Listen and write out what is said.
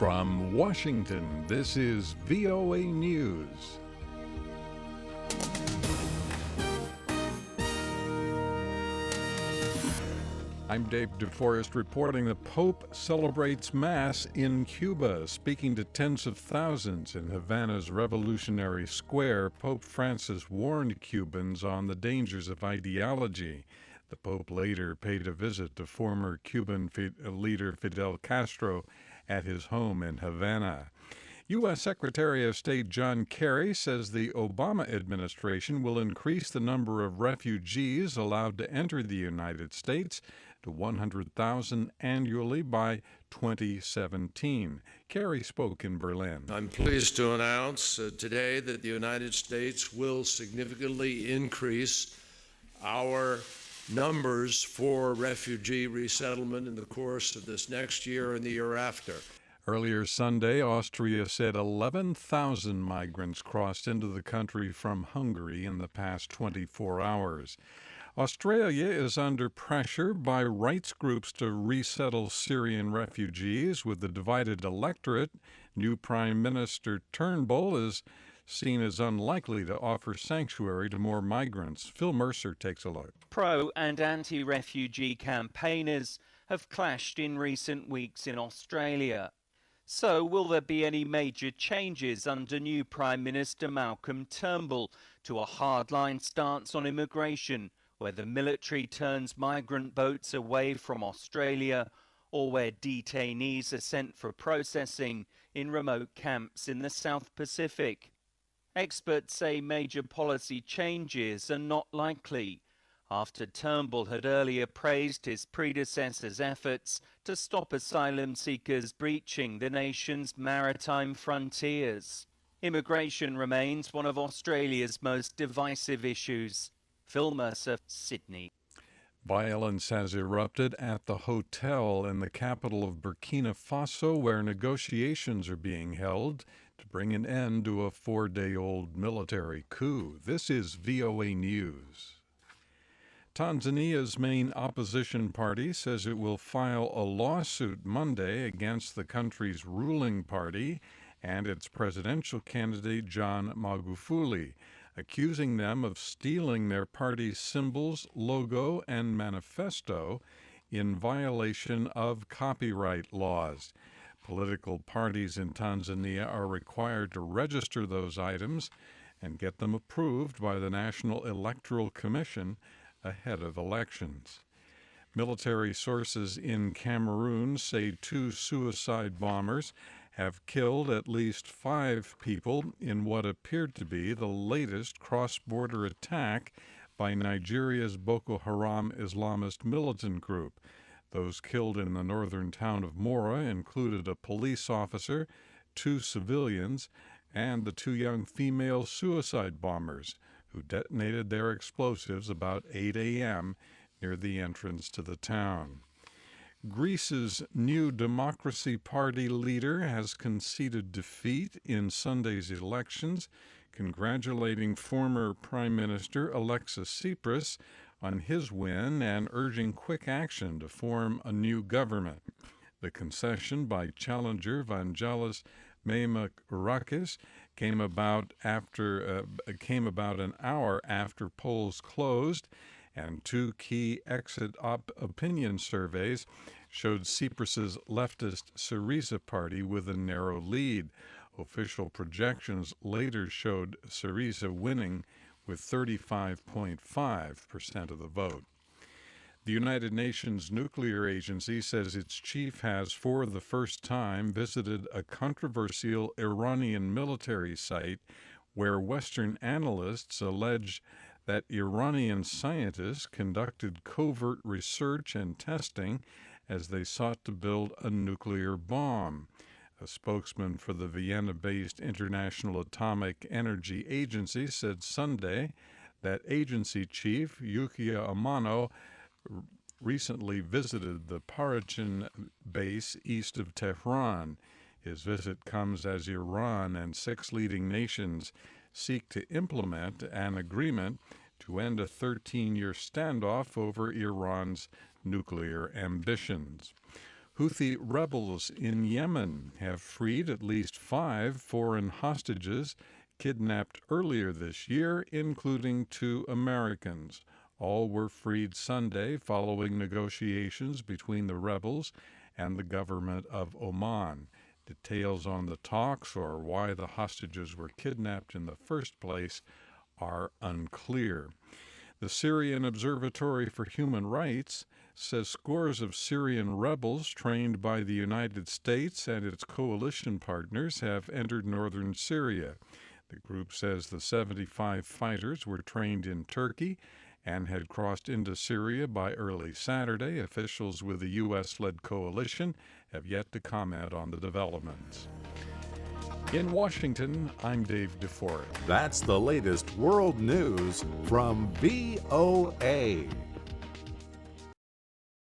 From Washington, this is VOA News. I'm David Forrest reporting the Pope celebrates Mass in Cuba. Speaking to tens of thousands in Havana's Revolutionary Square, Pope Francis warned Cubans on the dangers of ideology. The Pope later paid a visit to former Cuban leader Fidel Castro at his home in Havana. U.S. Secretary of State John Kerry says the Obama administration will increase the number of refugees allowed to enter the United States to 100,000 annually by 2017. Kerry spoke in Berlin. I'm pleased to announce today that the United States will significantly increase our numbers for refugee resettlement in the course of this next year and the year after. Earlier Sunday, Austria said 11,000 migrants crossed into the country from Hungary in the past 24 hours. Australia is under pressure by rights groups to resettle Syrian refugees. With the divided electorate, new Prime Minister Turnbull is seen as unlikely to offer sanctuary to more migrants. Phil Mercer takes a look. Pro- and anti-refugee campaigners have clashed in recent weeks in Australia. So will there be any major changes under new Prime Minister Malcolm Turnbull to a hardline stance on immigration, where the military turns migrant boats away from Australia, or where detainees are sent for processing in remote camps in the South Pacific? Experts say major policy changes are not likely, after Turnbull had earlier praised his predecessor's efforts to stop asylum seekers breaching the nation's maritime frontiers. Immigration remains one of Australia's most divisive issues. Phil Mercer, Sydney. Violence has erupted at the hotel in the capital of Burkina Faso, where negotiations are being held to bring an end to a 4-day-old military coup. This is VOA News. Tanzania's main opposition party says it will file a lawsuit Monday against the country's ruling party and its presidential candidate John Magufuli, accusing them of stealing their party's symbols, logo, and manifesto in violation of copyright laws. Political parties in Tanzania are required to register those items and get them approved by the National Electoral Commission ahead of elections. Military sources in Cameroon say 2 suicide bombers have killed at least 5 people in what appeared to be the latest cross-border attack by Nigeria's Boko Haram Islamist militant group. Those killed in the northern town of Mora included a police officer, 2 civilians, and the 2 young female suicide bombers who detonated their explosives about 8 a.m. near the entrance to the town. Greece's New Democracy Party leader has conceded defeat in Sunday's elections, congratulating former Prime Minister Alexis Tsipras on his win and urging quick action to form a new government. The concession by challenger Vangelis Maimourakis came about an hour after polls closed, and 2 key exit opinion surveys showed Tsipras's leftist Syriza party with a narrow lead. Official projections later showed Syriza winning with 35.5% of the vote. The United Nations Nuclear Agency says its chief has, for the first time, visited a controversial Iranian military site where Western analysts allege that Iranian scientists conducted covert research and testing as they sought to build a nuclear bomb. A spokesman for the Vienna-based International Atomic Energy Agency said Sunday that agency chief Yukiya Amano recently visited the Parachin base east of Tehran. His visit comes as Iran and 6 leading nations seek to implement an agreement to end a 13-year standoff over Iran's nuclear ambitions. Houthi rebels in Yemen have freed at least 5 foreign hostages kidnapped earlier this year, including 2 Americans. All were freed Sunday following negotiations between the rebels and the government of Oman. Details on the talks or why the hostages were kidnapped in the first place are unclear. The Syrian Observatory for Human Rights says scores of Syrian rebels trained by the United States and its coalition partners have entered northern Syria. The group says the 75 fighters were trained in Turkey and had crossed into Syria by early Saturday. Officials with the U.S.-led coalition have yet to comment on the developments. In Washington, I'm Dave DeForest. That's the latest world news from VOA.